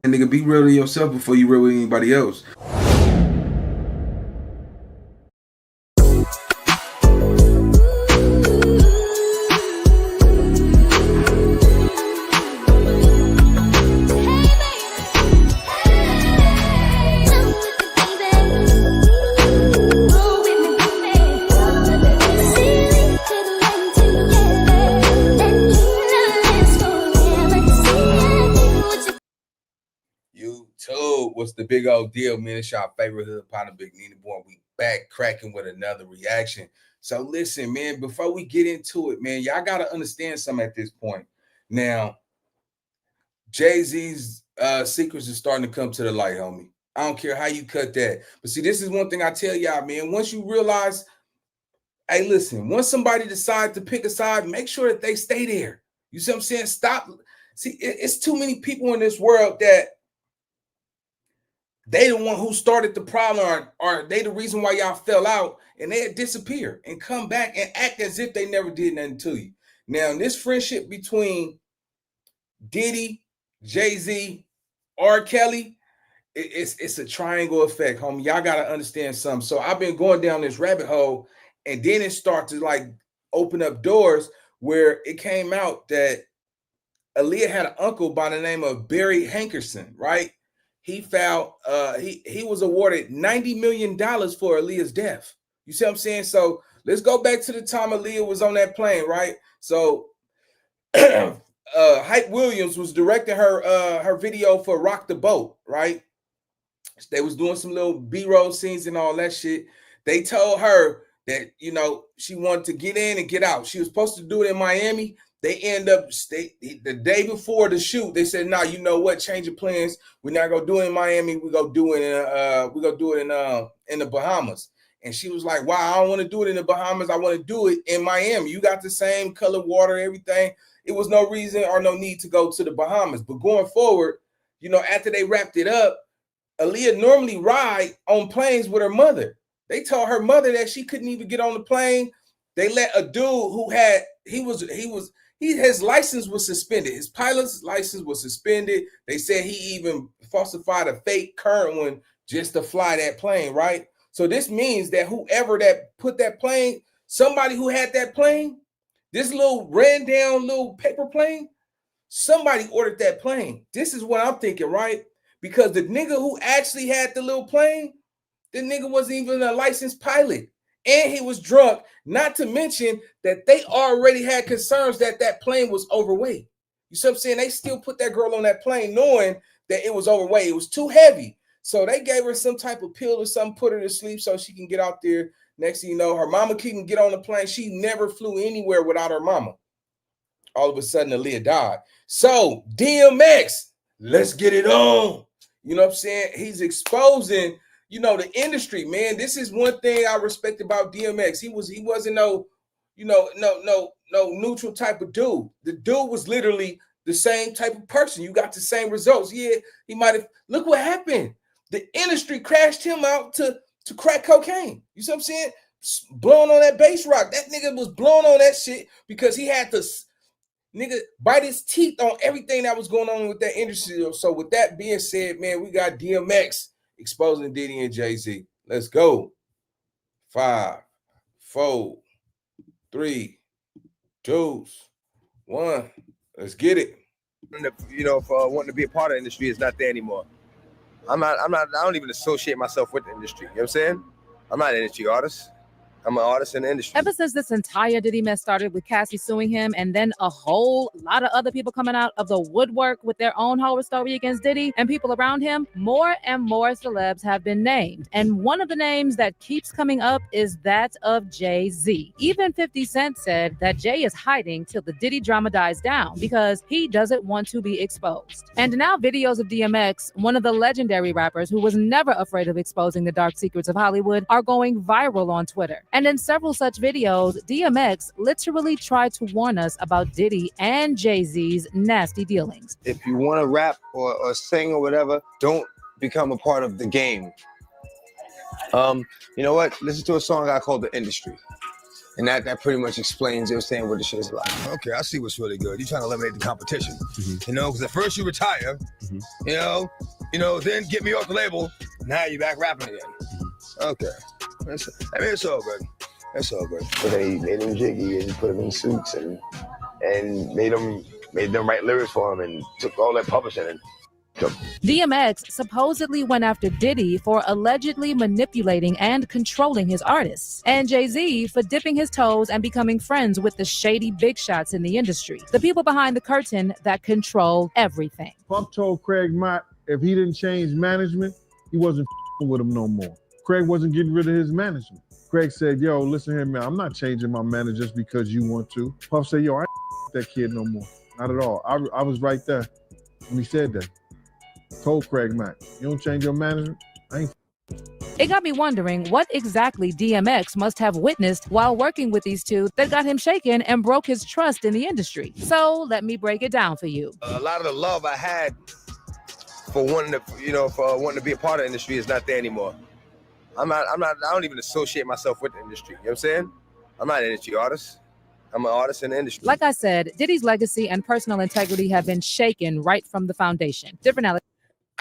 And nigga, be real to yourself before you real with anybody else. YouTube, what's the big old deal, man? It's your favorite hood partner, Big Nina Boy. We back cracking with another reaction. So listen, man, before we get into it, man, y'all gotta understand something at this point. Now, Jay-Z's secrets are starting to come to the light, homie. I don't care how you cut that. But see, this is one thing I tell y'all, man. Once you realize, hey, listen, once somebody decides to pick a side, make sure that they stay there. You see what I'm saying? Stop. See, it's too many people in this world that they the one who started the problem, or they the reason why y'all fell out, and they disappear and come back and act as if they never did nothing to you. Now, this friendship between Diddy, Jay-Z, R. Kelly, it's a triangle effect, homie. Y'all gotta understand something. So I've been going down this rabbit hole, and then it started to like open up doors where it came out that Aaliyah had an uncle by the name of Barry Hankerson, right? He found he was awarded $90 million for Aaliyah's death. You see what I'm saying? So let's go back to the time Aaliyah was on that plane, right? So Hype Williams was directing her video for Rock the Boat, right? They was doing some little B-roll scenes and all that shit. They told her that, you know, she wanted to get in and get out. She was supposed to do it in Miami. They end up the day before the shoot. They said, "Nah, you know what? Change of plans. We're not gonna do it in Miami. We gonna do it in the Bahamas." And she was like, "Wow, I don't want to do it in the Bahamas. I want to do it in Miami. You got the same color water, everything. It was no reason or no need to go to the Bahamas. But going forward, you know, after they wrapped it up, Aaliyah normally ride on planes with her mother. They told her mother that she couldn't even get on the plane. They let a dude who had his license was suspended. His pilot's license was suspended. They said he even falsified a fake current one just to fly that plane, right? So this means that whoever that put that plane, somebody who had that plane, this little ran down little paper plane, somebody ordered that plane. This is what I'm thinking, right? Because the nigga who actually had the little plane, the nigga wasn't even a licensed pilot. And he was drunk, not to mention that they already had concerns that that plane was overweight. You see what I'm saying? They still put that girl on that plane knowing that it was overweight. It was too heavy. So they gave her some type of pill or something, put her to sleep so she can get out there. Next thing you know, her mama couldn't get on the plane. She never flew anywhere without her mama. All of a sudden, Aaliyah died. So DMX, let's get it on. You know what I'm saying? He's exposing, you know, the industry, man. This is one thing I respect about DMX. He wasn't no, you know, no neutral type of dude. The dude was literally the same type of person. You got the same results. Yeah, he might have. Look what happened. The industry crashed him out to crack cocaine. You see what I'm saying? Blowing on that bass rock. That nigga was blowing on that shit because he had to nigga bite his teeth on everything that was going on with that industry. So with that being said, man, we got DMX exposing Diddy and Jay-Z. Let's go. 5, 4, 3, 2, 1. Let's get it. You know, for wanting to be a part of the industry is not there anymore. I don't even associate myself with the industry. You know what I'm saying? I'm not an industry artist. I'm an artist in the industry. Ever since this entire Diddy mess started with Cassie suing him and then a whole lot of other people coming out of the woodwork with their own horror story against Diddy and people around him, more and more celebs have been named. And one of the names that keeps coming up is that of Jay-Z. Even 50 Cent said that Jay is hiding till the Diddy drama dies down because he doesn't want to be exposed. And now videos of DMX, one of the legendary rappers who was never afraid of exposing the dark secrets of Hollywood, are going viral on Twitter. And in several such videos, DMX literally tried to warn us about Diddy and Jay-Z's nasty dealings. If you want to rap or sing or whatever, don't become a part of the game. You know what? Listen to a song I called The Industry. And that pretty much explains, you know what I'm saying, what the shit is like. Okay, I see what's really good. You're trying to eliminate the competition. You know, because at first you retire, you know, then get me off the label, now you're back rapping again. Okay. I mean, it's all good. It's all good. But then he made him jiggy and put him in suits and made them write lyrics for him and took all that publishing and DMX supposedly went after Diddy for allegedly manipulating and controlling his artists, and Jay-Z for dipping his toes and becoming friends with the shady big shots in the industry, the people behind the curtain that control everything. Puff told Craig Mott if he didn't change management, he wasn't with him no more. Craig wasn't getting rid of his management. Craig said, yo, listen here, man, I'm not changing my manager just because you want to. Puff said, yo, I ain't that kid no more. Not at all. I was right there when he said that. Told Craig Mack, you don't change your management, I ain't. It got me wondering what exactly DMX must have witnessed while working with these two that got him shaken and broke his trust in the industry. So let me break it down for you. A lot of the love I had for wanting to be a part of the industry is not there anymore. I don't even associate myself with the industry. You know what I'm saying? I'm not an industry artist. I'm an artist in the industry. Like I said, Diddy's legacy and personal integrity have been shaken right from the foundation.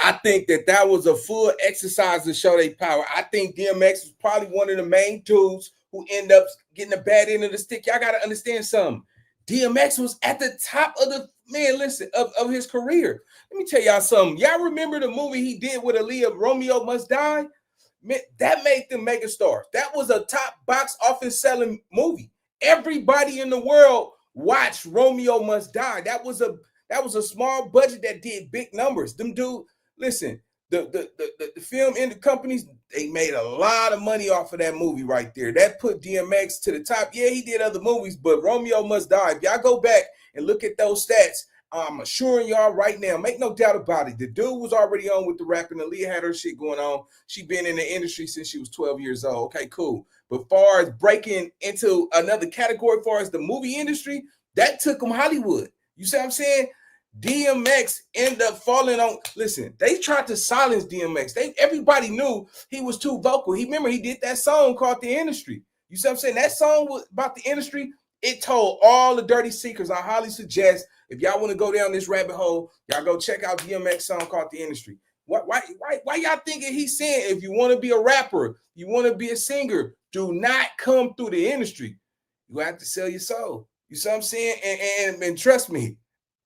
I think that was a full exercise to show their power. I think DMX was probably one of the main dudes who end up getting the bad end of the stick. Y'all got to understand something. DMX was at the top of of his career. Let me tell y'all something. Y'all remember the movie he did with Aaliyah, Romeo Must Die? Man, that made them megastars. That was a top box office selling movie. Everybody in the world watched Romeo Must Die. That was a small budget that did big numbers. Them dude, listen, the film and the companies, they made a lot of money off of that movie right there. That put DMX to the top. Yeah, he did other movies, but Romeo Must Die. If y'all go back and look at those stats, I'm assuring y'all right now, make no doubt about it. The dude was already on with the rapping. Aaliyah had her shit going on. She been in the industry since she was 12 years old. Okay, cool. But far as breaking into another category, far as the movie industry, that took him Hollywood. You see what I'm saying? DMX ended up falling on. Listen, they tried to silence DMX. Everybody knew he was too vocal. He did that song called The Industry. You see what I'm saying? That song was about the industry. It told all the dirty secrets. I highly suggest if y'all want to go down this rabbit hole, y'all go check out DMX song called The Industry. Why y'all thinking he's saying if you want to be a rapper, you want to be a singer, do not come through the industry. You have to sell your soul. You see what I'm saying? And trust me,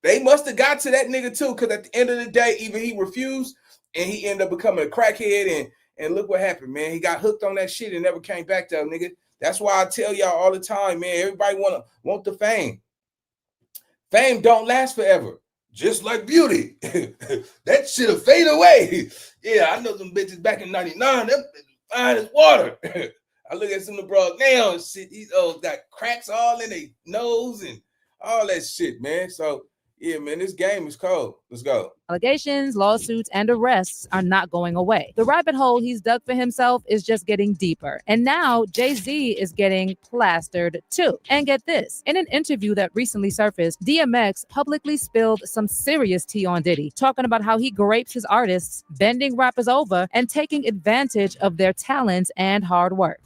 they must have got to that nigga too, because at the end of the day, even he refused and he ended up becoming a crackhead. And look what happened, man. He got hooked on that shit and never came back to him, nigga. That's why I tell y'all all the time, man, everybody want the fame. Fame don't last forever. Just like beauty. That shit'll fade away. Yeah, I know some bitches back in 99. Them fine as water. I look at some of the bros now and shit. These old got cracks all in their nose and all that shit, man. So yeah, man, this game is cold. Let's go. Allegations, lawsuits, and arrests are not going away. The rabbit hole he's dug for himself is just getting deeper. And now Jay-Z is getting plastered too. And get this, in an interview that recently surfaced, DMX publicly spilled some serious tea on Diddy, talking about how he grapes his artists, bending rappers over, and taking advantage of their talents and hard work.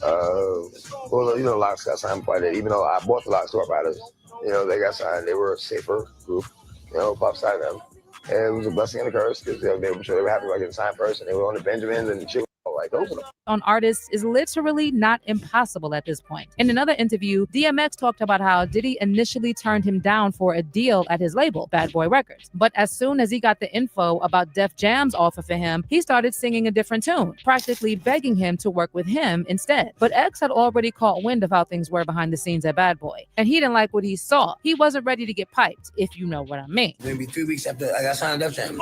Well, you know, Locks got signed by that. Even though I bought the Locks Store Riders, you know, they got signed. They were a safer group. You know, Pop signed them. And it was a blessing and a curse because they were happy about getting signed first. And they were on the Benjamins and shit. Like, those on artists is literally not impossible at this point. In another interview, DMX talked about how Diddy initially turned him down for a deal at his label, Bad Boy Records. But as soon as he got the info about Def Jam's offer for him, he started singing a different tune, practically begging him to work with him instead. But X had already caught wind of how things were behind the scenes at Bad Boy, and he didn't like what he saw. He wasn't ready to get piped, if you know what I mean. Maybe 3 weeks after I got signed up to Def Jam.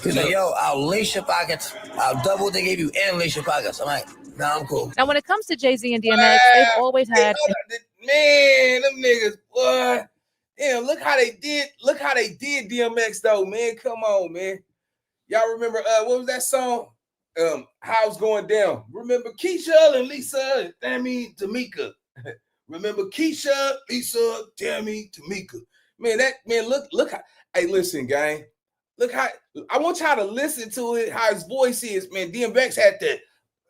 He's like, yo, I'll lace your pockets. I'll double what they gave you and lace your pockets. I'm like, nah, I'm cool. Now, when it comes to Jay-Z and DMX, they've always had... Man, them niggas, boy. Damn, look how they did DMX, though, man. Come on, man. Y'all remember, what was that song? How's Going Down. Remember Keisha and Lisa and Tammy, Tamika. Remember Keisha, Lisa, Tammy, Tamika. Man, look how, hey, listen, gang. Look how, I want y'all to listen to it, how his voice is, man. DMX had that,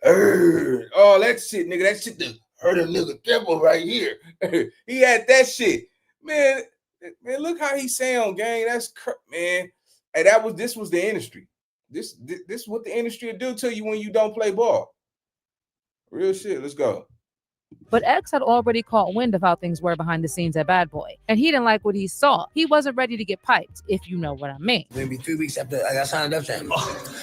oh, that shit, nigga, that shit, hurt a nigga temple right here. He had that shit. Man, look how he sound, gang. That's man. And this was the industry. This is what the industry will do to you when you don't play ball. Real shit. Let's go. But X had already caught wind of how things were behind the scenes at Bad Boy, and he didn't like what he saw. He wasn't ready to get piped, if you know what I mean. Maybe 3 weeks after I got signed up to him.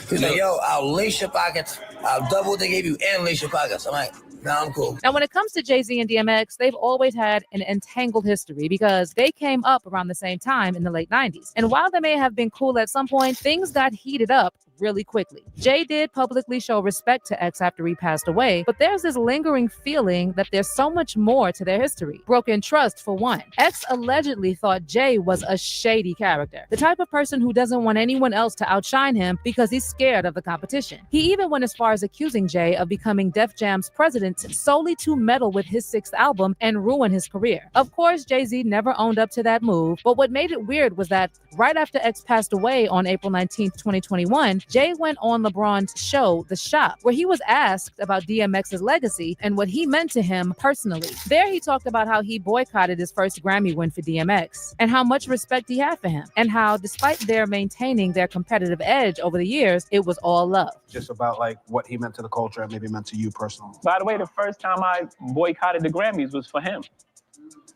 He's like, yo, I'll lace your pockets. I'll double what they gave you and lace your pockets. I'm like, nah, I'm cool. Now, when it comes to Jay-Z and DMX, they've always had an entangled history because they came up around the same time in the late 90s. And while they may have been cool at some point, things got heated up really quickly. Jay did publicly show respect to X after he passed away, but there's this lingering feeling that there's so much more to their history. Broken trust, for one. X allegedly thought Jay was a shady character, the type of person who doesn't want anyone else to outshine him because he's scared of the competition. He even went as far as accusing Jay of becoming Def Jam's president solely to meddle with his 6th album and ruin his career. Of course, Jay-Z never owned up to that move, but what made it weird was that right after X passed away on April 19th, 2021, Jay went on LeBron's show, The Shop, where he was asked about DMX's legacy and what he meant to him personally. There he talked about how he boycotted his first Grammy win for DMX and how much respect he had for him, and how despite their maintaining their competitive edge over the years, it was all love. Just about like what he meant to the culture and maybe meant to you personally. By the way, the first time I boycotted the Grammys was for him.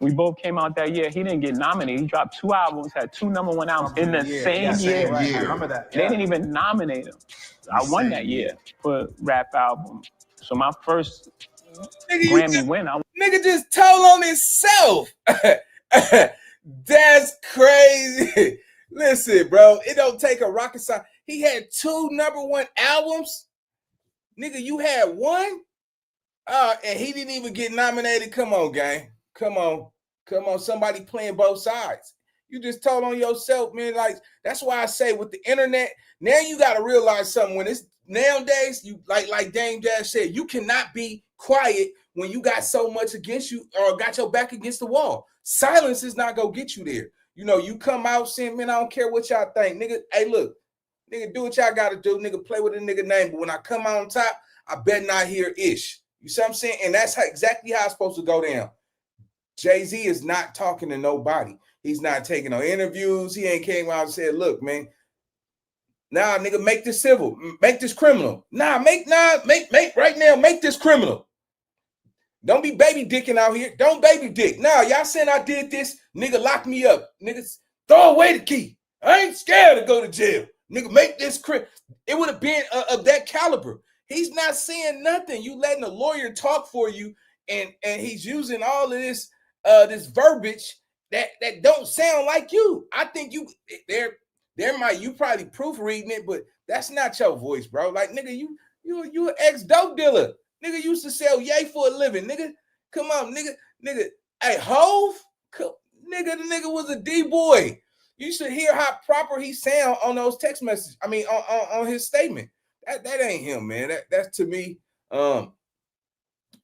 We both came out that year. He didn't get nominated. He dropped 2 albums, had 2 #1 albums in the same year. Right. I remember that. They didn't even nominate him. I won that year for rap album. So my first Grammy win. Nigga just told on himself. That's crazy. Listen, bro, it don't take a rocket science. He had 2 #1 albums. Nigga, you had 1? And he didn't even get nominated. Come on, gang. Come on. Somebody playing both sides. You just told on yourself, man. Like, that's why I say with the internet, now you got to realize something. When it's nowadays, you like Dame Dash said, you cannot be quiet when you got so much against you or got your back against the wall. Silence is not going to get you there. You know, you come out saying, man, I don't care what y'all think. Nigga, hey, look, nigga, do what y'all got to do. Nigga, play with a nigga name. But when I come out on top, I better not hear ish. You see what I'm saying? And that's exactly how it's supposed to go down. Jay-Z is not talking to nobody. He's not taking no interviews. He ain't came out and said, look, man, nah, nigga, make this civil. Make this criminal. Make right now, make this criminal. Don't be baby dicking out here. Don't baby dick. Nah, y'all saying I did this. Nigga, lock me up. Niggas, throw away the key. I ain't scared to go to jail. Nigga, make this criminal. It would have been of that caliber. He's not saying nothing. You letting a lawyer talk for you, and he's using all of this this verbiage that don't sound like you. I think you you probably proofreading it, but that's not your voice, bro. Like, nigga, you an ex-dope dealer. Nigga used to sell yay for a living. Nigga, come on, nigga. Hey, Hove, nigga, the nigga was a D-boy. You should hear how proper he sound on those text messages. I mean, on his statement. That ain't him, man. That's to me.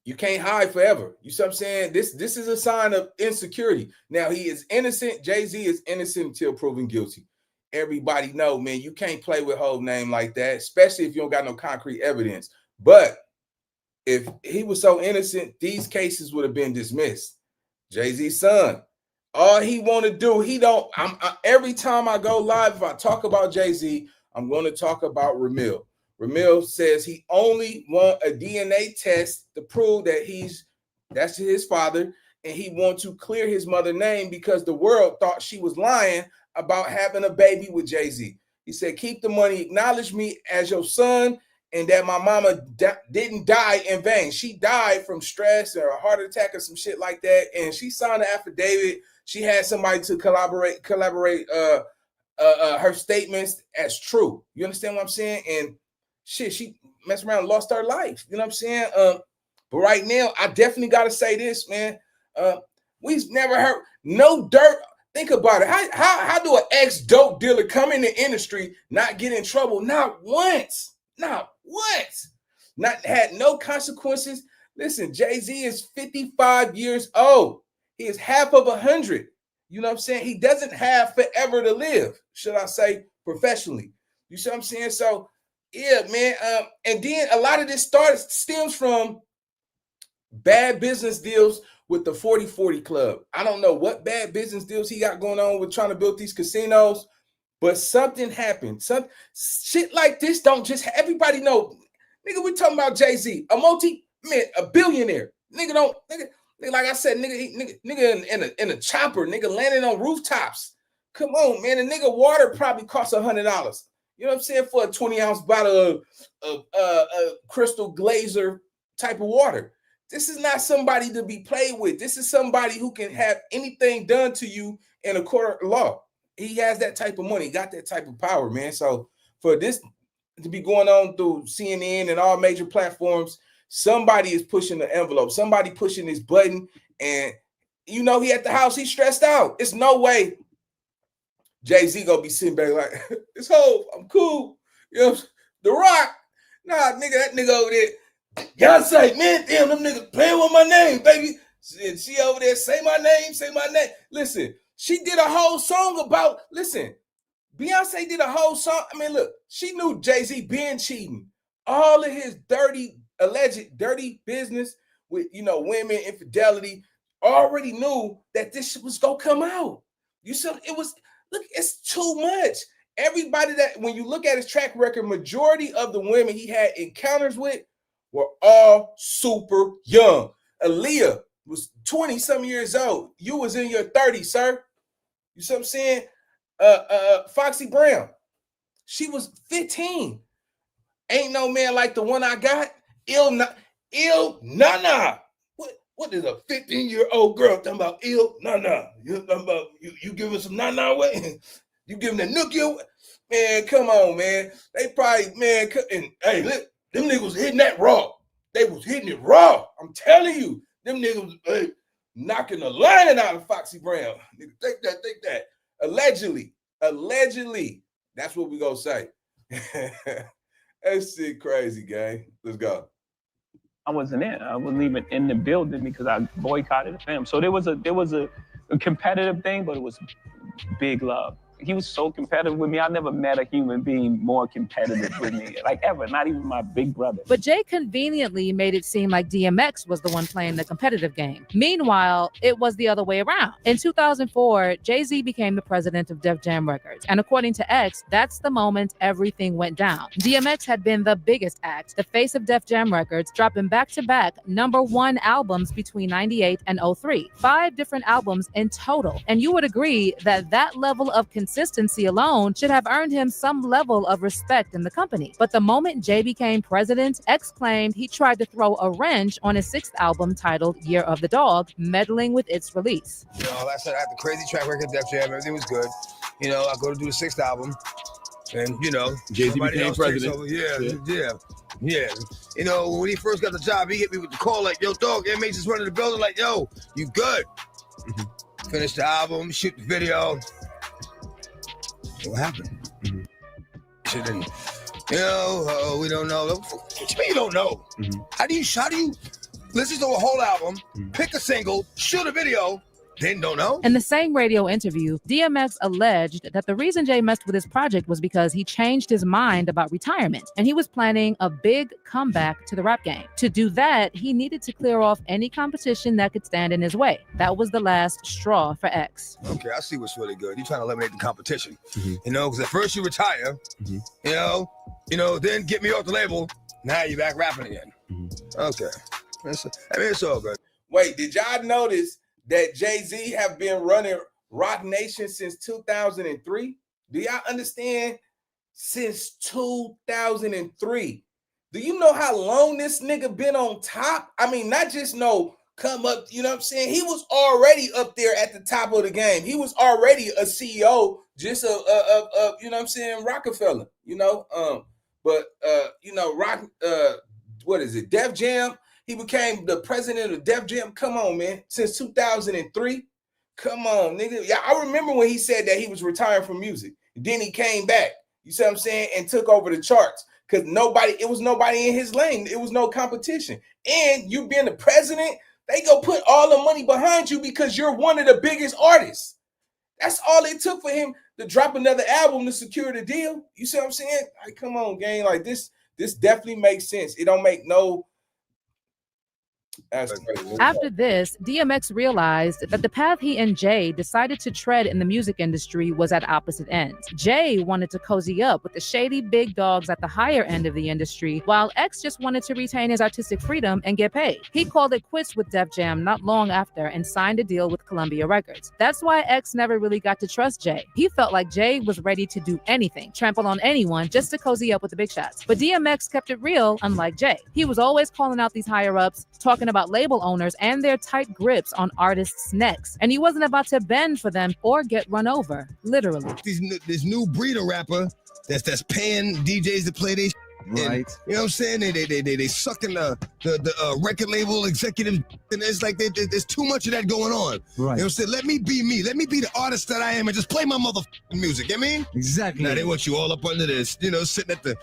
You can't hide forever. You see what I'm saying? This is a sign of insecurity. Now, he is innocent. Jay-Z is innocent until proven guilty. Everybody know, man, you can't play with Hove's name like that, especially if you don't got no concrete evidence. But if he was so innocent, these cases would have been dismissed. Jay-Z's son, all he want to do, every time I go live, if I talk about Jay-Z, I'm going to talk about Ramil. Ramil says he only want a DNA test to prove that that's his father, and he want to clear his mother's name because the world thought she was lying about having a baby with Jay-Z. He said, keep the money, acknowledge me as your son, and that my mama didn't die in vain. She died from stress or a heart attack or some shit like that, and she signed an affidavit. She had somebody to collaborate her statements as true. You understand what I'm saying? And shit, she messed around and lost her life. You know what I'm saying? But right now, I definitely got to say this, man. We've never heard no dirt. Think about it. How do an ex-dope dealer come in the industry, not get in trouble? Not once. Not once. Not had no consequences. Listen, Jay-Z is 55 years old. He is half of 100. You know what I'm saying? He doesn't have forever to live, should I say, professionally. You see what I'm saying? So, yeah, man. And then a lot of this stems from bad business deals with the 40/40 club. I don't know what bad business deals he got going on with trying to build these casinos, but something happened. Some shit like this don't just everybody know. Nigga, we talking about Jay-Z, a billionaire. Nigga, like I said, nigga in a chopper, nigga landing on rooftops. Come on, man. A nigga water probably costs $100. You know what I'm saying? For a 20-ounce bottle of crystal glazer type of water. This is not somebody to be played with. This is somebody who can have anything done to you in a court of law. He has that type of money, he got that type of power, man. So for this to be going on through CNN and all major platforms, somebody is pushing the envelope, somebody pushing this button, and you know he at the house, he's stressed out. It's no way Jay-Z gonna be sitting back like, this whole, I'm cool. You know, The Rock, nah, nigga, that nigga over there, y'all say, man, damn, them niggas playing with my name, baby. And she over there, say my name. Listen, she did a whole song about, Beyonce did a whole song. I mean, look, she knew Jay-Z been cheating. All of his alleged dirty business with, women, infidelity, already knew that this shit was gonna come out. You said it was, look, it's too much. Everybody that, when you look at his track record, majority of the women he had encounters with were all super young. Aaliyah was 20-some years old. You was in your 30s, sir. You see what I'm saying? Foxy Brown, she was 15. Ain't no man like the one I got. Ill Nana. What is a 15-year-old girl talking about? Ill Nana. You talking about you giving some Nana away? You giving the nookie away? Man, come on, man. They probably, man, and hey, look, them niggas was hitting that raw. They was hitting it raw. I'm telling you, them niggas was knocking the lining out of Foxy Brown. Nigga, think that. Allegedly. That's what we gonna say. That shit crazy, gang. Let's go. I wasn't in. I wasn't even in the building because I boycotted him. So there was a competitive thing, but it was big love. He was so competitive with me. I never met a human being more competitive with me, like ever, not even my big brother. But Jay conveniently made it seem like DMX was the one playing the competitive game. Meanwhile, it was the other way around. In 2004, Jay-Z became the president of Def Jam Records. And according to X, that's the moment everything went down. DMX had been the biggest act, the face of Def Jam Records, dropping back-to-back #1 albums between 98 and 03. 5 different albums in total. And you would agree that that level of consistency alone should have earned him some level of respect in the company. But the moment Jay became president, X claimed he tried to throw a wrench on his 6th album titled Year of the Dog, meddling with its release. Like I said, I had the crazy track record, Def Jam, everything was good. I go to do the 6th album, and Jay-Z became president. Yeah. When he first got the job, he hit me with the call like, yo, dog, MH is running the building, like, yo, you good? Finish the album, shoot the video. What happened? Shit didn't. We don't know. What you mean you don't know? How do you listen to a whole album, pick a single, shoot a video, then don't know? In the same radio interview, DMX alleged that the reason Jay messed with his project was because he changed his mind about retirement, and he was planning a big comeback to the rap game. To do that, he needed to clear off any competition that could stand in his way. That was the last straw for X. Okay, I see what's really good. You're trying to eliminate the competition. Because at first you retire, then get me off the label. Now you're back rapping again. Okay. It's all good. Wait, did y'all notice that Jay-Z have been running Rock Nation since 2003? Do y'all understand? Since 2003. Do you know how long this nigga been on top? I mean, not just come up, you know what I'm saying? He was already up there at the top of the game. He was already a CEO, just you know what I'm saying, Rockefeller, Rock, what is it, Def Jam? He became the president of Def Jam. Come on, man. Since 2003. Come on, nigga. Yeah, I remember when he said that he was retiring from music. Then he came back, you see what I'm saying, and took over the charts. Because it was nobody in his lane. It was no competition. And you being the president, they go put all the money behind you because you're one of the biggest artists. That's all it took for him to drop another album to secure the deal. You see what I'm saying? Like, come on, gang. Like, this definitely makes sense. It don't make no That's crazy. After this, DMX realized that the path he and Jay decided to tread in the music industry was at opposite ends. Jay wanted to cozy up with the shady big dogs at the higher end of the industry, while X just wanted to retain his artistic freedom and get paid. He called it quits with Def Jam not long after and signed a deal with Columbia Records. That's why X never really got to trust Jay. He felt like Jay was ready to do anything, trample on anyone just to cozy up with the big shots. But DMX kept it real, unlike Jay. He was always calling out these higher-ups, talking about label owners and their tight grips on artists' necks. And he wasn't about to bend for them or get run over, literally. This new breed of rapper that's paying DJs to play their right. And, you know what I'm saying? They sucking the record label executives, and it's like there's too much of that going on. Right. You know what I'm saying? Let me be me. Let me be the artist that I am and just play my motherfucking music. You know what I mean? Exactly. Now they want you all up under this, you know, sitting at the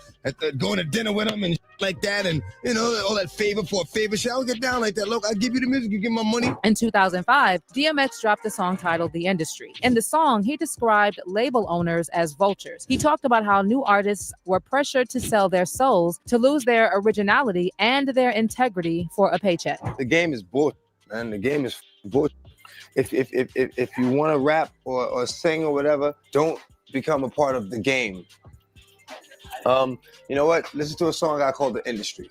going to dinner with them and like that, and you know, all that favor for a favor shit. I don't get down like that. Look, I give you the music, you give my money. In 2005, DMX dropped a song titled The Industry. In the song, he described label owners as vultures. He talked about how new artists were pressured to sell their souls, to lose their originality and their integrity for a paycheck. The game is bullshit, man. The game is bullshit. If you want to rap or sing or whatever, don't become a part of the game. You know what? Listen to a song I called The Industry.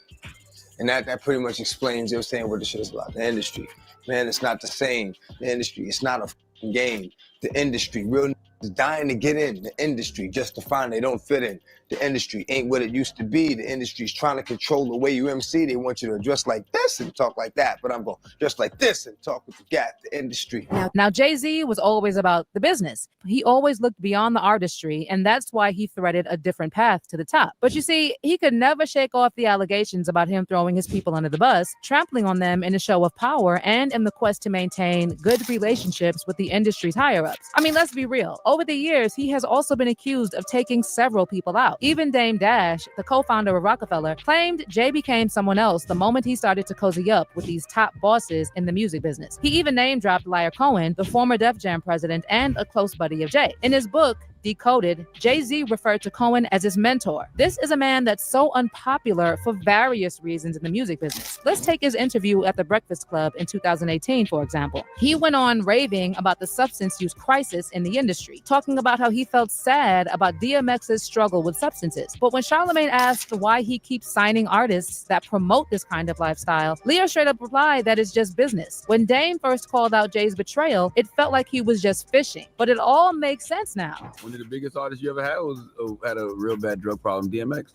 And that pretty much explains, you know what I'm saying, what the shit is about. The industry. Man, it's not the same. The industry. It's not a fucking game. The industry. Real is dying to get in the industry just to find they don't fit in. The industry ain't what it used to be. The industry's trying to control the way you MC. They want you to dress like this and talk like that. But I'm going to dress like this and talk with the gap. The industry. Now, Jay-Z was always about the business. He always looked beyond the artistry, and that's why he threaded a different path to the top. But you see, he could never shake off the allegations about him throwing his people under the bus, trampling on them in a show of power, and in the quest to maintain good relationships with the industry's higher-ups. I mean, let's be real. Over the years, he has also been accused of taking several people out. Even Dame Dash, the co-founder of Rockefeller, claimed Jay became someone else the moment he started to cozy up with these top bosses in the music business. He even name-dropped Liar Cohen, the former Def Jam president and a close buddy of Jay. In his book, Decoded, Jay-Z referred to Cohen as his mentor. This is a man that's so unpopular for various reasons in the music business. Let's take his interview at the Breakfast Club in 2018, for example. He went on raving about the substance use crisis in the industry, talking about how he felt sad about DMX's struggle with substances. But when Charlamagne asked why he keeps signing artists that promote this kind of lifestyle, Leo straight up replied that it's just business. When Dame first called out Jay's betrayal, it felt like he was just fishing. But it all makes sense now. One of the biggest artists you ever had had a real bad drug problem, DMX.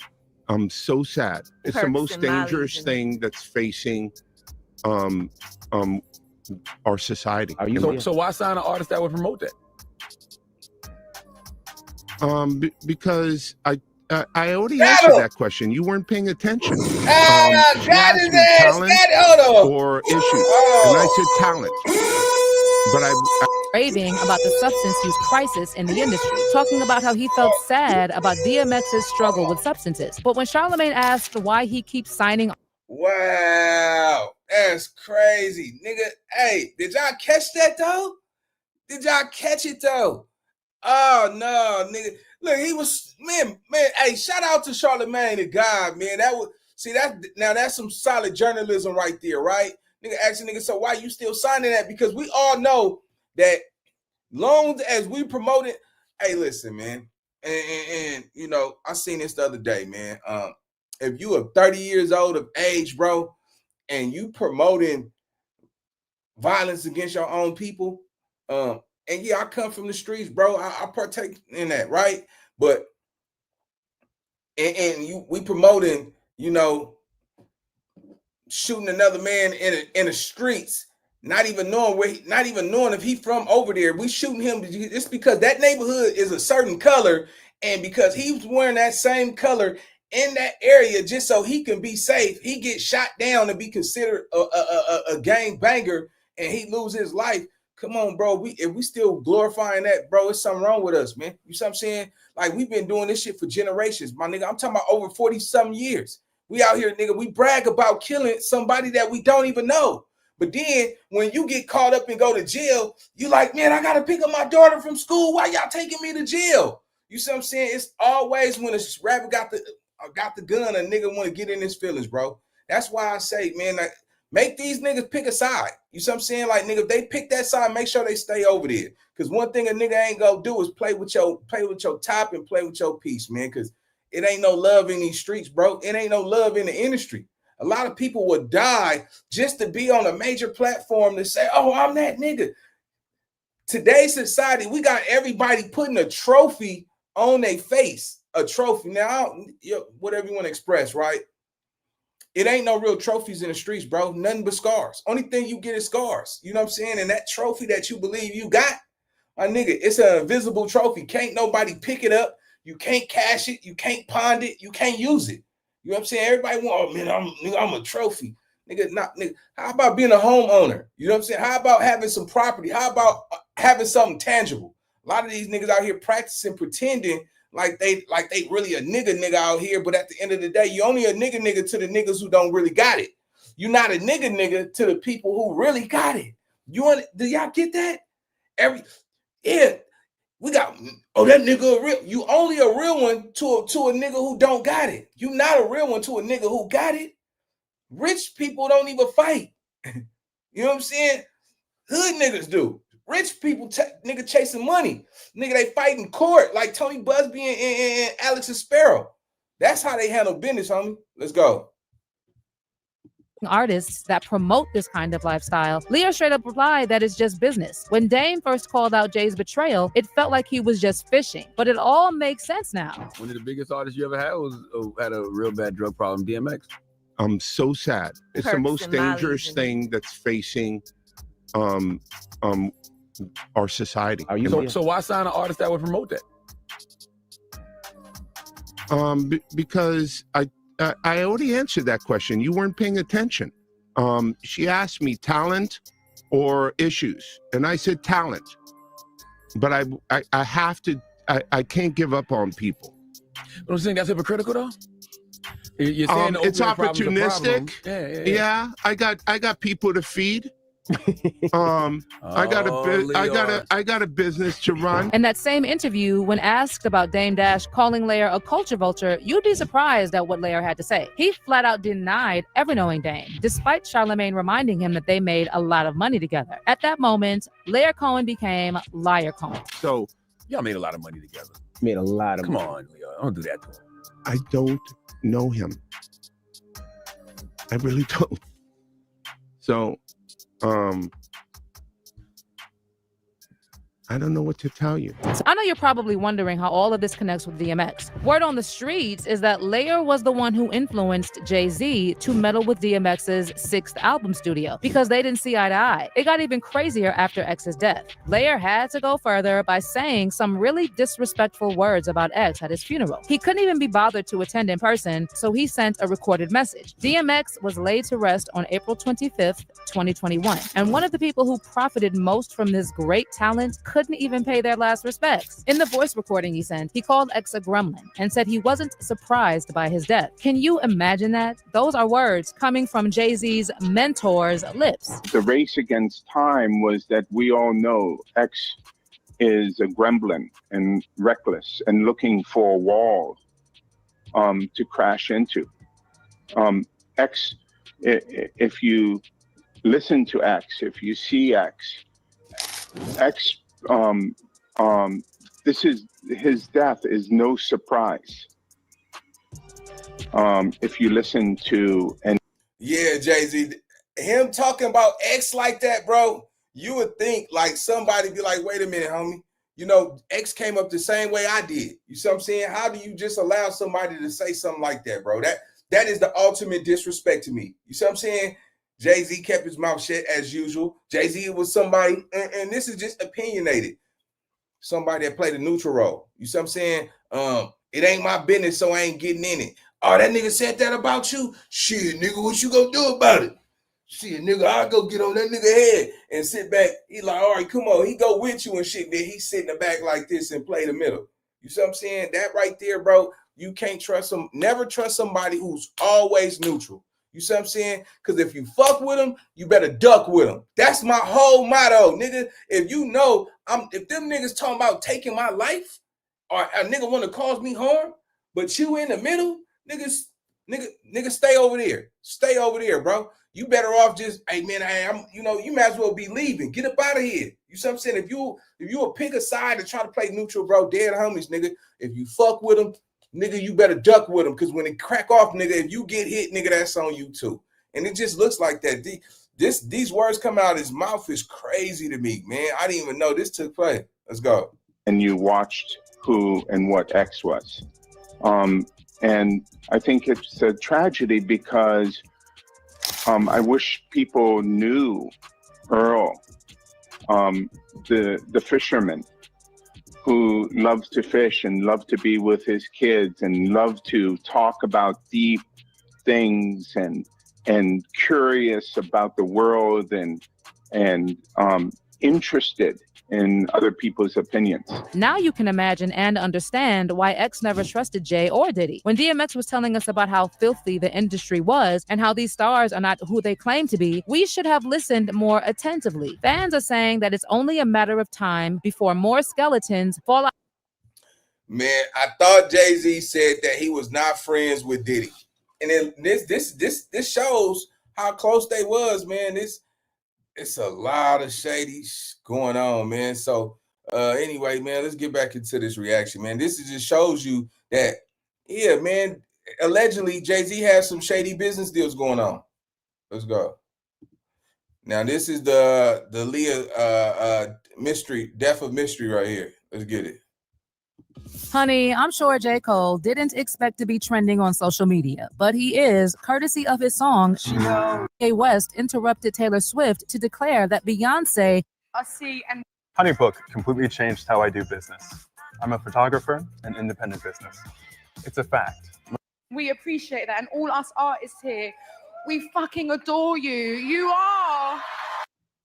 I'm so sad. It's the most dangerous thing that's facing our society. So why sign an artist that would promote that? Because I already answered that question. You weren't paying attention. Got his ass. Talent or issues, and I said talent. But I raving about the substance use crisis in the industry, talking about how he felt sad about DMX's struggle with substances. But when Charlamagne asked why he keeps signing... Wow, that's crazy. Nigga, hey, did y'all catch that though? Did y'all catch it though? Oh no, nigga. Look, he was, man, hey, shout out to Charlamagne the God, man. That was, see, that's some solid journalism right there, right? Nigga asking nigga, so why you still signing that? Because we all know that long as we promote it, hey, listen, man, and you know, I seen this the other day, man. If you are 30 years old of age, bro, and you promoting violence against your own people, and yeah, I come from the streets, bro. I partake in that, right? But we promoting, you know, shooting another man in the streets, not even knowing if he from over there. We shooting him just because that neighborhood is a certain color, and because he was wearing that same color in that area, just so he can be safe, he gets shot down and be considered a gang banger, and he lose his life. Come on, bro. If we still glorifying that, bro, it's something wrong with us, man. You see what I'm saying? Like, we've been doing this shit for generations, my nigga. I'm talking about over 40-something years. We out here, nigga, we brag about killing somebody that we don't even know. But then when you get caught up and go to jail, you like, man, I got to pick up my daughter from school. Why y'all taking me to jail? You see what I'm saying? It's always when a rapper got the gun, a nigga want to get in his feelings, bro. That's why I say, man, like, Make these niggas pick a side. You see what I'm saying? Like, nigga, if they pick that side, make sure they stay over there. Because one thing a nigga ain't gonna do is play with your top and play with your piece, man. Because it ain't no love in these streets, bro. It ain't no love in the industry. A lot of people would die just to be on a major platform to say, oh, I'm that nigga. Today's society, we got everybody putting a trophy on their face. A trophy. Now, whatever you want to express, right? It ain't no real trophies in the streets, bro. Nothing but scars. Only thing you get is scars. You know what I'm saying? And that trophy that you believe you got, my nigga, it's an invisible trophy. Can't nobody pick it up. You can't cash it. You can't pawn it. You can't use it. You know what I'm saying? Everybody want, oh, man, I'm a trophy. Nigga, how about being a homeowner? You know what I'm saying? How about having some property? How about having something tangible? A lot of these niggas out here practicing, pretending like they really a nigga out here, but at the end of the day, you only a nigga to the niggas who don't really got it. You're not a nigga to the people who really got it. Do y'all get that? We got, oh, that nigga a real. You only a real one to a nigga who don't got it. You not a real one to a nigga who got it. Rich people don't even fight. You know what I'm saying? Hood niggas do. Rich people, nigga chasing money. Nigga, they fight in court like Tony Busby and Alex and Sparrow. That's how they handle business, homie. Let's go. Artists that promote this kind of lifestyle. Leah straight up replied that it's just business. When Dame first called out Jay's betrayal, it felt like he was just fishing, but it all makes sense now. One of the biggest artists you ever had had a real bad drug problem, DMX. I'm so sad. It's the most dangerous thing that's facing our society. So why sign an artist that would promote that? Because I already answered that question. You weren't paying attention. She asked me talent or issues, and I said talent. But I have to. I can't give up on people. But I'm saying that's hypocritical, though. You're saying it's opportunistic. Yeah. I got people to feed. I got a business to run. In that same interview, when asked about Dame Dash calling Lair a culture vulture, you'd be surprised at what Lair had to say. He flat out denied ever knowing Dame, despite Charlamagne reminding him that they made a lot of money together. At that moment, Lair Cohen became Liar Cohen. So y'all made a lot of money together. Made a lot of money. Come on, Leo. Don't do that to him. I don't know him. I really don't. So, I don't know what to tell you. So I know you're probably wondering how all of this connects with DMX. Word on the streets is that Lair was the one who influenced Jay-Z to meddle with DMX's 6th album studio because they didn't see eye to eye. It got even crazier after X's death. Lair had to go further by saying some really disrespectful words about X at his funeral. He couldn't even be bothered to attend in person, so he sent a recorded message. DMX was laid to rest on April 25th, 2021. And one of the people who profited most from this great talent couldn't even pay their last respects. In the voice recording he sent, he called X a gremlin and said he wasn't surprised by his death. Can you imagine that? Those are words coming from Jay-Z's mentor's lips. The race against time was that we all know X is a gremlin and reckless and looking for a wall to crash into. X, if you listen to X, if you see X, this is his death is no surprise. If you listen to Jay-Z, him talking about X like that, bro, you would think like somebody be like, wait a minute, homie. You know, X came up the same way I did. You see what I'm saying? How do you just allow somebody to say something like that, bro? That is the ultimate disrespect to me. You see what I'm saying? Jay-Z kept his mouth shut as usual. Jay-Z was somebody, and this is just opinionated, somebody that played a neutral role. You see what I'm saying? It ain't my business, so I ain't getting in it. Oh, that nigga said that about you? Shit, nigga, what you gonna do about it? Shit, nigga, I'll go get on that nigga head and sit back. He like, all right, come on. He go with you and shit. Then he sit in the back like this and play the middle. You see what I'm saying? That right there, bro, you can't trust him. Never trust somebody who's always neutral. You see what I'm saying? Because if you fuck with them, you better duck with them. That's my whole motto, nigga. If you know, if them niggas talking about taking my life, or a nigga want to cause me harm, but you in the middle, niggas, Nigga, stay over there. Stay over there, bro. You better off just, hey man, I'm, you know, you might as well be leaving. Get up out of here. You see what I'm saying? If you will pick a side and try to play neutral, bro, dead homies, nigga. If you fuck with them, nigga, you better duck with them. Because when it crack off, nigga, if you get hit, nigga, that's on you too. And it just looks like that. These words come out of his mouth is crazy to me, man. I didn't even know this took place. Let's go. And you watched who and what X was. And I think it's a tragedy because I wish people knew Earl, the fisherman who loved to fish and loved to be with his kids and loved to talk about deep things and curious about the world and interested in other people's opinions. Now you can imagine and understand why X never trusted Jay or Diddy. When DMX was telling us about how filthy the industry was and how these stars are not who they claim to be, we should have listened more attentively. Fans are saying that it's only a matter of time before more skeletons fall out. Man, I thought Jay-Z said that he was not friends with Diddy. And then this shows how close they was, man. It's a lot of shady going on, man. So anyway, man, let's get back into this reaction, man. This just shows you that, yeah, man, allegedly Jay-Z has some shady business deals going on. Let's go. Now, this is the Aaliyah mystery, death of mystery right here. Let's get it. Honey, I'm sure J. Cole didn't expect to be trending on social media, but he is, courtesy of his song, Kanye West interrupted Taylor Swift to declare that Beyonce... Honeybook completely changed how I do business. I'm a photographer and independent business. It's a fact. We appreciate that, and all us artists here, we fucking adore you. You are...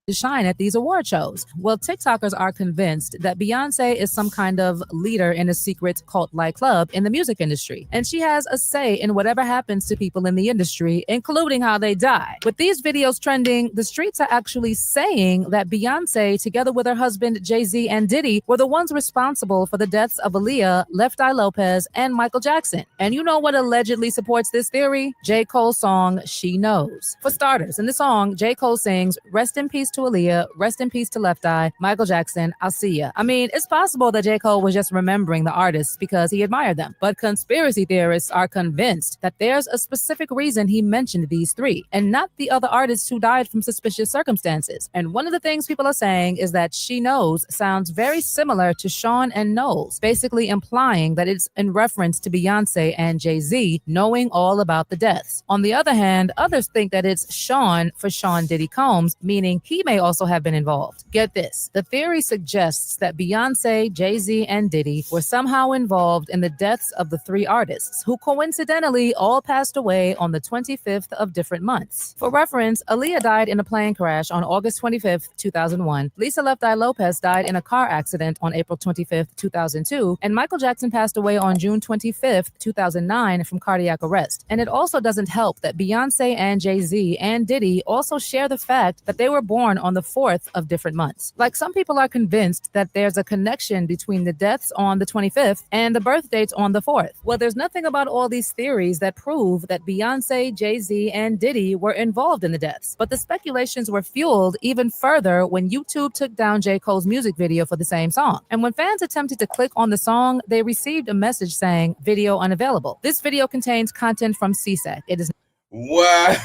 to shine at these award shows. Well, TikTokers are convinced that Beyonce is some kind of leader in a secret cult-like club in the music industry, and she has a say in whatever happens to people in the industry, including how they die. With these videos trending, the streets are actually saying that Beyonce, together with her husband Jay-Z and Diddy, were the ones responsible for the deaths of Aaliyah, Left Eye Lopez, and Michael Jackson. And you know what allegedly supports this theory? J. Cole's song, She Knows. For starters, in the song, J. Cole sings, "Rest in peace to Aaliyah, rest in peace to Left Eye, Michael Jackson, I'll see ya." I mean, it's possible that J. Cole was just remembering the artists because he admired them. But conspiracy theorists are convinced that there's a specific reason he mentioned these three, and not the other artists who died from suspicious circumstances. And one of the things people are saying is that She Knows sounds very similar to Sean and Knowles, basically implying that it's in reference to Beyonce and Jay-Z knowing all about the deaths. On the other hand, others think that it's Sean for Sean Diddy Combs, meaning he may also have been involved. Get this. The theory suggests that Beyonce, Jay-Z, and Diddy were somehow involved in the deaths of the three artists, who coincidentally all passed away on the 25th of different months. For reference, Aaliyah died in a plane crash on August 25th, 2001. Lisa Left Eye Lopez died in a car accident on April 25th, 2002. And Michael Jackson passed away on June 25th, 2009 from cardiac arrest. And it also doesn't help that Beyonce and Jay-Z and Diddy also share the fact that they were born on the 4th of different months. Like, some people are convinced that there's a connection between the deaths on the 25th and the birth dates on the 4th. Well, there's nothing about all these theories that prove that Beyonce, Jay-Z, and Diddy were involved in the deaths. But the speculations were fueled even further when YouTube took down J. Cole's music video for the same song. And when fans attempted to click on the song, they received a message saying, "Video unavailable." This video contains content from CSEC. It is... Wow.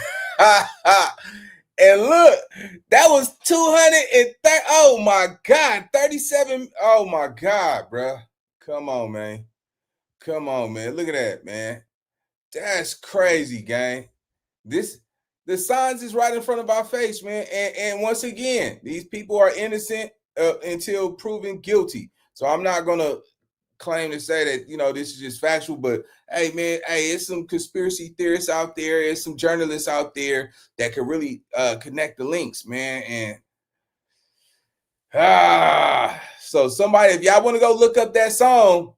And look, that was 230. Oh my God, 37. Oh my God, bro. Come on, man. Come on, man. Look at that, man. That's crazy, gang. The signs is right in front of our face, man. And once again, these people are innocent until proven guilty. So I'm not gonna claim to say that, you know, this is just factual, but hey, man, it's some conspiracy theorists out there, it's some journalists out there that could really connect the links, man. And so somebody, if y'all want to go look up that song,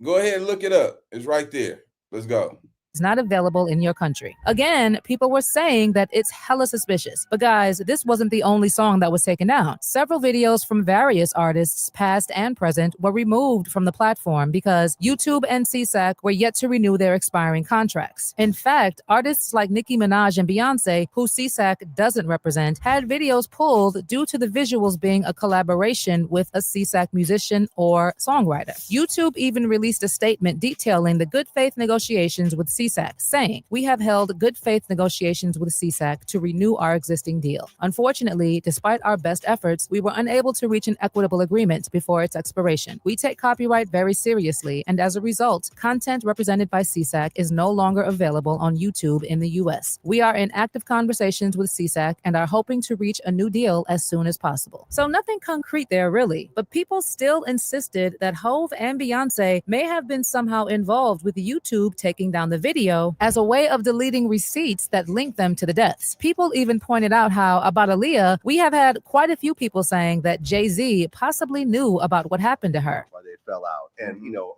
go ahead and look it up. It's right there. Let's go. is not available in your country. Again, people were saying that it's hella suspicious. But guys, this wasn't the only song that was taken down. Several videos from various artists, past and present, were removed from the platform because YouTube and CSAC were yet to renew their expiring contracts. In fact, artists like Nicki Minaj and Beyonce, who CSAC doesn't represent, had videos pulled due to the visuals being a collaboration with a CSAC musician or songwriter. YouTube even released a statement detailing the good faith negotiations with CSAC, saying, "We have held good faith negotiations with CSAC to renew our existing deal. Unfortunately, despite our best efforts, we were unable to reach an equitable agreement before its expiration. We take copyright very seriously, and as a result, content represented by CSAC is no longer available on YouTube in the US. We are in active conversations with CSAC and are hoping to reach a new deal as soon as possible." So nothing concrete there really, but people still insisted that Hove and Beyonce may have been somehow involved with YouTube taking down the video as a way of deleting receipts that linked them to the deaths. People even pointed out how, about Aaliyah, we have had quite a few people saying that Jay-Z possibly knew about what happened to her. Why they fell out. And, you know,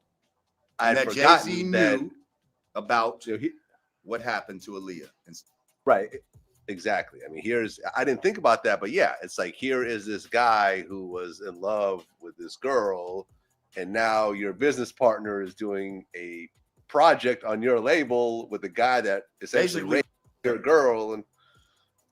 And I that had Jay-Z forgotten that. knew about what happened to Aaliyah. Right. Exactly. I mean, I didn't think about that, but yeah, it's like, here is this guy who was in love with this girl, and now your business partner is doing a project on your label with a guy that essentially raped your girl, and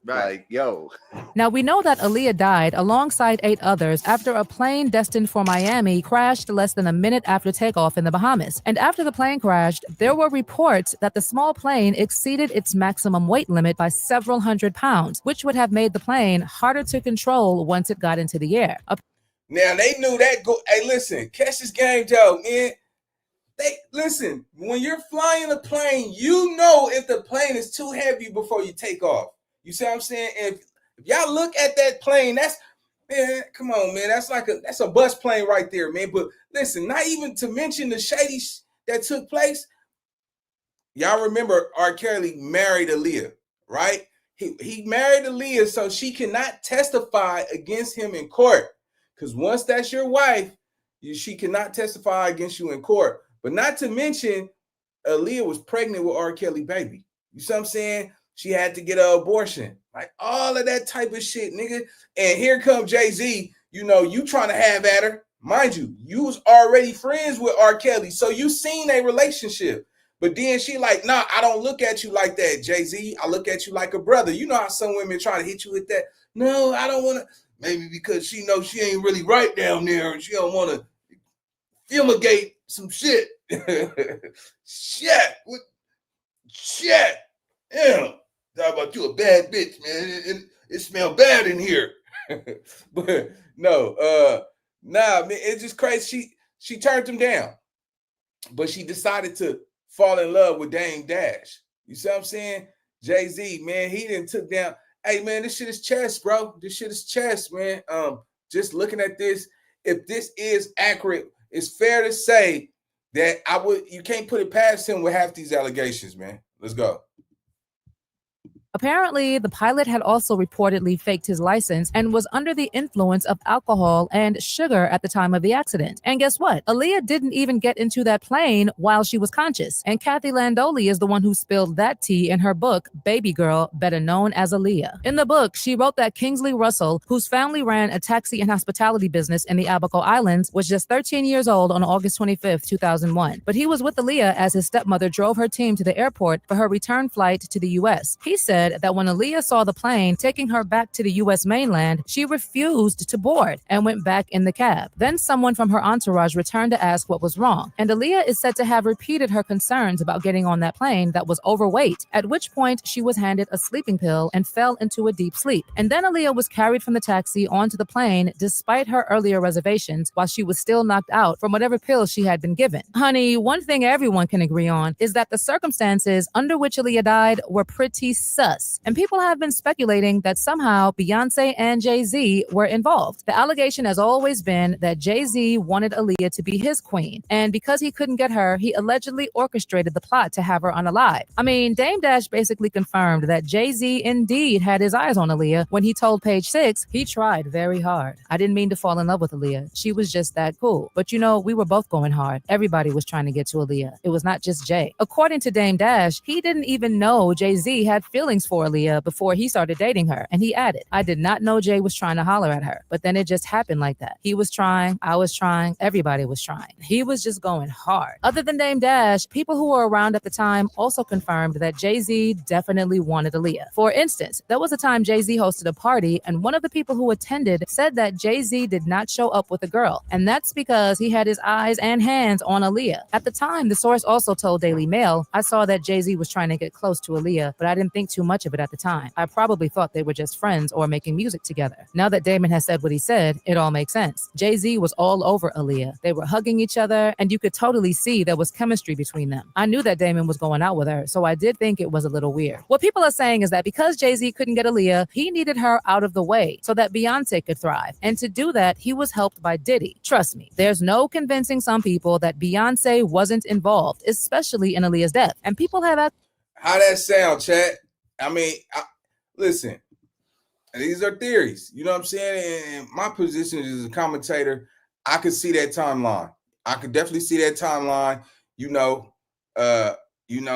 like, yo. Now, we know that Aaliyah died alongside 8 others after a plane destined for Miami crashed less than a minute after takeoff in the Bahamas. And after the plane crashed, there were reports that the small plane exceeded its maximum weight limit by several hundred pounds, which would have made the plane harder to control once it got into the air. Now, they knew that. Hey, listen, catch this game, Joe, man. Listen, when you're flying a plane, you know if the plane is too heavy before you take off. You see what I'm saying? If y'all look at that plane, man, come on, man. That's a bus plane right there, man. But listen, not even to mention the shady that took place. Y'all remember R. Kelly married Aaliyah, right? He married Aaliyah so she cannot testify against him in court. Because once that's your wife, she cannot testify against you in court. But not to mention, Aaliyah was pregnant with R. Kelly baby. You see what I'm saying? She had to get an abortion. Like all of that type of shit, nigga. And here comes Jay-Z, you trying to have at her. Mind you, you was already friends with R. Kelly, so you seen a relationship. But then she like, nah, I don't look at you like that, Jay-Z. I look at you like a brother. You know how some women try to hit you with that? No, I don't want to. Maybe because she knows she ain't really right down there and she don't want to fumigate some shit. Shit. Yeah. Talk about you a bad bitch, man. It smells bad in here. But no, man, it's just crazy. She turned him down, but she decided to fall in love with Dame Dash. You see what I'm saying? Jay-Z, man, he didn't took down. Hey, man, this shit is chess, bro. This shit is chess, man. Just looking at this, if this is accurate, it's fair to say that you can't put it past him with half these allegations, man. Let's go. Apparently, the pilot had also reportedly faked his license and was under the influence of alcohol and sugar at the time of the accident. And guess what? Aaliyah didn't even get into that plane while she was conscious. And Kathy Landoli is the one who spilled that tea in her book, Baby Girl, better known as Aaliyah. In the book, she wrote that Kingsley Russell, whose family ran a taxi and hospitality business in the Abaco Islands, was just 13 years old on August 25th, 2001. But he was with Aaliyah as his stepmother drove her team to the airport for her return flight to the U.S. He said that when Aaliyah saw the plane taking her back to the U.S. mainland, she refused to board and went back in the cab. Then someone from her entourage returned to ask what was wrong, and Aaliyah is said to have repeated her concerns about getting on that plane that was overweight, at which point she was handed a sleeping pill and fell into a deep sleep. And then Aaliyah was carried from the taxi onto the plane despite her earlier reservations while she was still knocked out from whatever pills she had been given. Honey, one thing everyone can agree on is that the circumstances under which Aaliyah died were pretty sus. Us. And people have been speculating that somehow Beyonce and Jay-Z were involved. The allegation has always been that Jay-Z wanted Aaliyah to be his queen, and because he couldn't get her, he allegedly orchestrated the plot to have her unalive. I mean, Dame Dash basically confirmed that Jay-Z indeed had his eyes on Aaliyah when he told Page Six he tried very hard. I didn't mean to fall in love with Aaliyah. She was just that cool. But you know, we were both going hard. Everybody was trying to get to Aaliyah. It was not just Jay. According to Dame Dash, he didn't even know Jay-Z had feelings for Aaliyah before he started dating her. And he added, I did not know Jay was trying to holler at her. But then it just happened like that. He was trying, I was trying, everybody was trying. He was just going hard. Other than Dame Dash, people who were around at the time also confirmed that Jay-Z definitely wanted Aaliyah. For instance, there was a time Jay-Z hosted a party, and one of the people who attended said that Jay-Z did not show up with a girl. And that's because he had his eyes and hands on Aaliyah. At the time, the source also told Daily Mail, I saw that Jay-Z was trying to get close to Aaliyah, but I didn't think too much of it at the time. I probably thought they were just friends or making music together. Now that Damon has said what he said, it all makes sense. Jay-Z was all over Aaliyah. They were hugging each other, and you could totally see there was chemistry between them. I knew that Damon was going out with her, so I did think it was a little weird. What people are saying is that because Jay-Z couldn't get Aaliyah, he needed her out of the way so that Beyonce could thrive. And to do that, he was helped by Diddy. Trust me, there's no convincing some people that Beyonce wasn't involved, especially in Aaliyah's death. And people have asked, how that sound, chat? I mean, listen, these are theories. You know what I'm saying? And my position as a commentator, I could see that timeline. I could definitely see that timeline.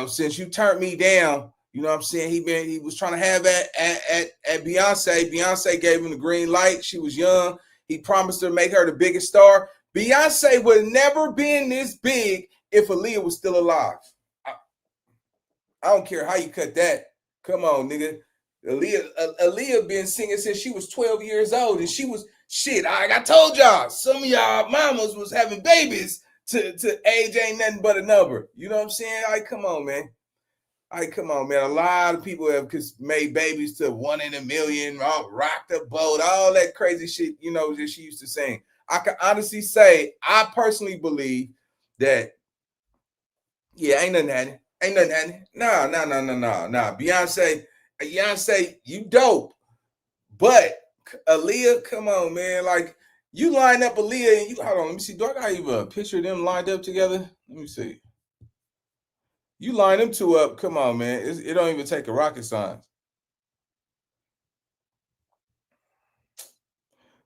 Since you turned me down, you know what I'm saying? He was trying to have at Beyonce. Beyonce gave him the green light. She was young. He promised her to make her the biggest star. Beyonce would never been this big if Aaliyah was still alive. I don't care how you cut that. Come on, nigga. Aaliyah been singing since she was 12 years old, and she was shit. I told y'all, some of y'all mamas was having babies to age ain't nothing but a number. You know what I'm saying? Come on, man. A lot of people have made babies to 1 in a million, rock the boat, all that crazy shit, that she used to sing. I can honestly say, I personally believe that, ain't nothing happening. Ain't nothing happening. Nah. Beyonce, you dope. But Aaliyah, come on, man. Like, you line up Aaliyah and hold on, let me see. Do I got even a picture of them lined up together? Let me see. You line them two up. Come on, man. It don't even take a rocket science.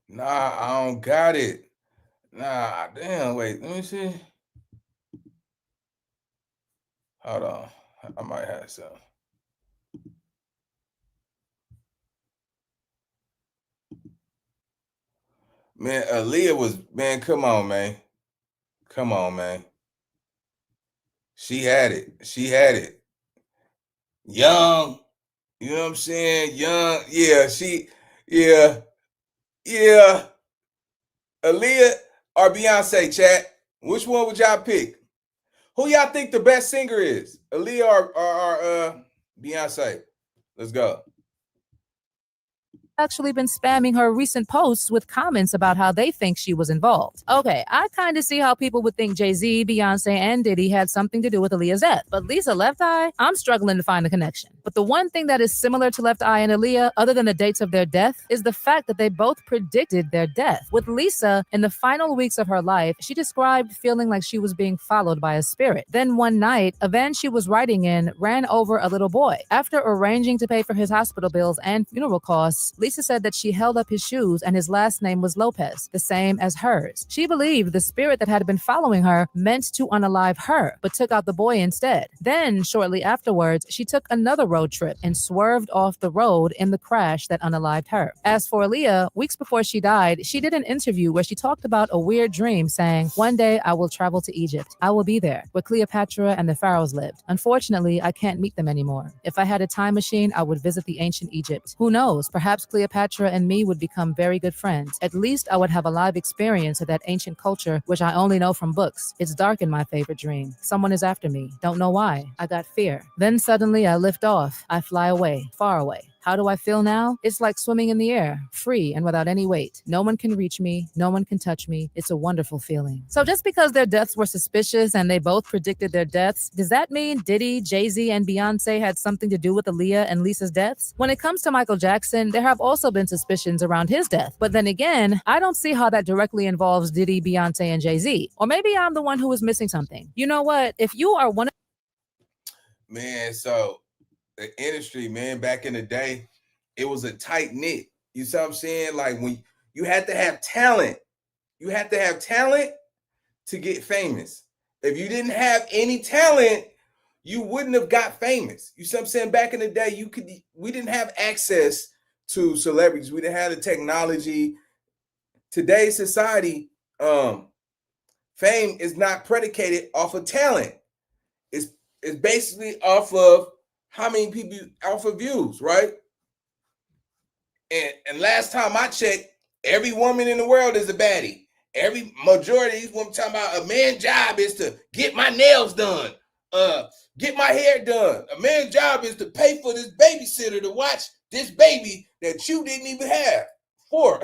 Nah, I don't got it. Nah, damn, wait. Let me see. Hold on. I might have some. Man, Aaliyah was, man, come on, man. Come on, man. She had it. Young. You know what I'm saying? Young. Yeah. Aaliyah or Beyonce, chat? Which one would y'all pick? Who y'all think the best singer is? Aaliyah or Beyonce? Let's go. actually been spamming her recent posts with comments about how they think she was involved. Okay, I kind of see how people would think Jay-Z, Beyonce, and Diddy had something to do with Aaliyah's death. But Lisa Left Eye, I'm struggling to find the connection. But the one thing that is similar to Left Eye and Aaliyah, other than the dates of their death, is the fact that they both predicted their death. With Lisa, in the final weeks of her life, she described feeling like she was being followed by a spirit. Then one night, a van she was riding in ran over a little boy. After arranging to pay for his hospital bills and funeral costs, Lisa said that she held up his shoes and his last name was Lopez, the same as hers. She believed the spirit that had been following her meant to unalive her, but took out the boy instead. Then, shortly afterwards, she took another road trip and swerved off the road in the crash that unalived her. As for Aaliyah, weeks before she died, she did an interview where she talked about a weird dream saying, "One day I will travel to Egypt. I will be there, where Cleopatra and the pharaohs lived. Unfortunately, I can't meet them anymore. If I had a time machine, I would visit the ancient Egypt. Who knows, perhaps Cleopatra and me would become very good friends. At least I would have a live experience of that ancient culture, which I only know from books. It's dark in my favorite dream. Someone is after me. Don't know why. I got fear. Then suddenly I lift off. I fly away, far away. How do I feel now? It's like swimming in the air, free and without any weight. No one can reach me. No one can touch me. It's a wonderful feeling. So just because their deaths were suspicious and they both predicted their deaths, does that mean Diddy, Jay-Z, and Beyonce had something to do with Aaliyah and Lisa's deaths? When it comes to Michael Jackson, there have also been suspicions around his death. But then again, I don't see how that directly involves Diddy, Beyonce, and Jay-Z. Or maybe I'm the one who is missing something. You know what? If you are one of... Man, so the industry, man, back in the day, it was a tight knit. You see what I'm saying? Like when you had to have talent, you had to have talent to get famous. If you didn't have any talent, you wouldn't have got famous. You see what I'm saying? Back in the day, we didn't have access to celebrities. We didn't have the technology. Today's society, fame is not predicated off of talent. It's basically off of how many people, off of views, right? And last time I checked, every woman in the world is a baddie. Every majority of these women talking about a man's job is to get my nails done, get my hair done. A man's job is to pay for this babysitter to watch this baby that you didn't even have for.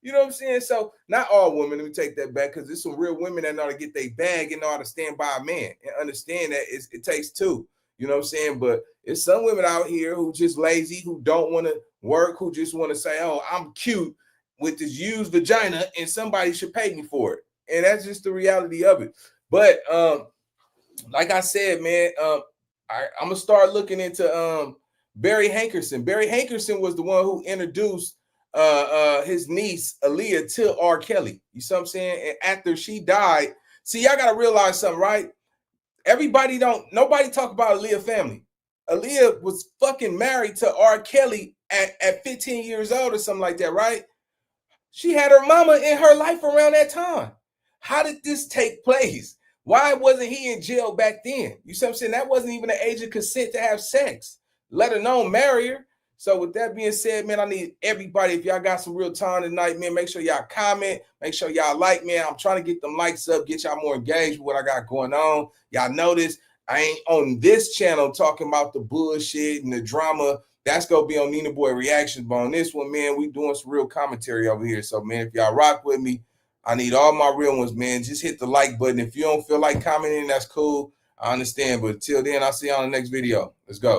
You know what I'm saying? So not all women, let me take that back, because there's some real women that know how to get their bag and know how to stand by a man and understand that it takes two. You know what I'm saying? But it's some women out here who just lazy, who don't want to work, who just want to say, oh, I'm cute with this used vagina and somebody should pay me for it. And that's just the reality of it. But like I said, man, I'm going to start looking into Barry Hankerson. Barry Hankerson was the one who introduced his niece, Aaliyah, to R. Kelly. You see what I'm saying? And after she died, see, y'all got to realize something, right? Nobody talk about Aaliyah family. Aaliyah was fucking married to R. Kelly at 15 years old or something like that, right? She had her mama in her life around that time. How did this take place? Why wasn't he in jail back then? You see what I'm saying? That wasn't even the age of consent to have sex, let alone marry her. So with that being said, man, I need everybody, if y'all got some real time tonight, man, make sure y'all comment, make sure y'all like, man. I'm trying to get them likes up, get y'all more engaged with what I got going on. Y'all notice I ain't on this channel talking about the bullshit and the drama. That's going to be on Nina Boy Reactions. But on this one, man, we doing some real commentary over here. So, man, if y'all rock with me, I need all my real ones, man. Just hit the like button. If you don't feel like commenting, that's cool. I understand. But until then, I'll see you on the next video. Let's go.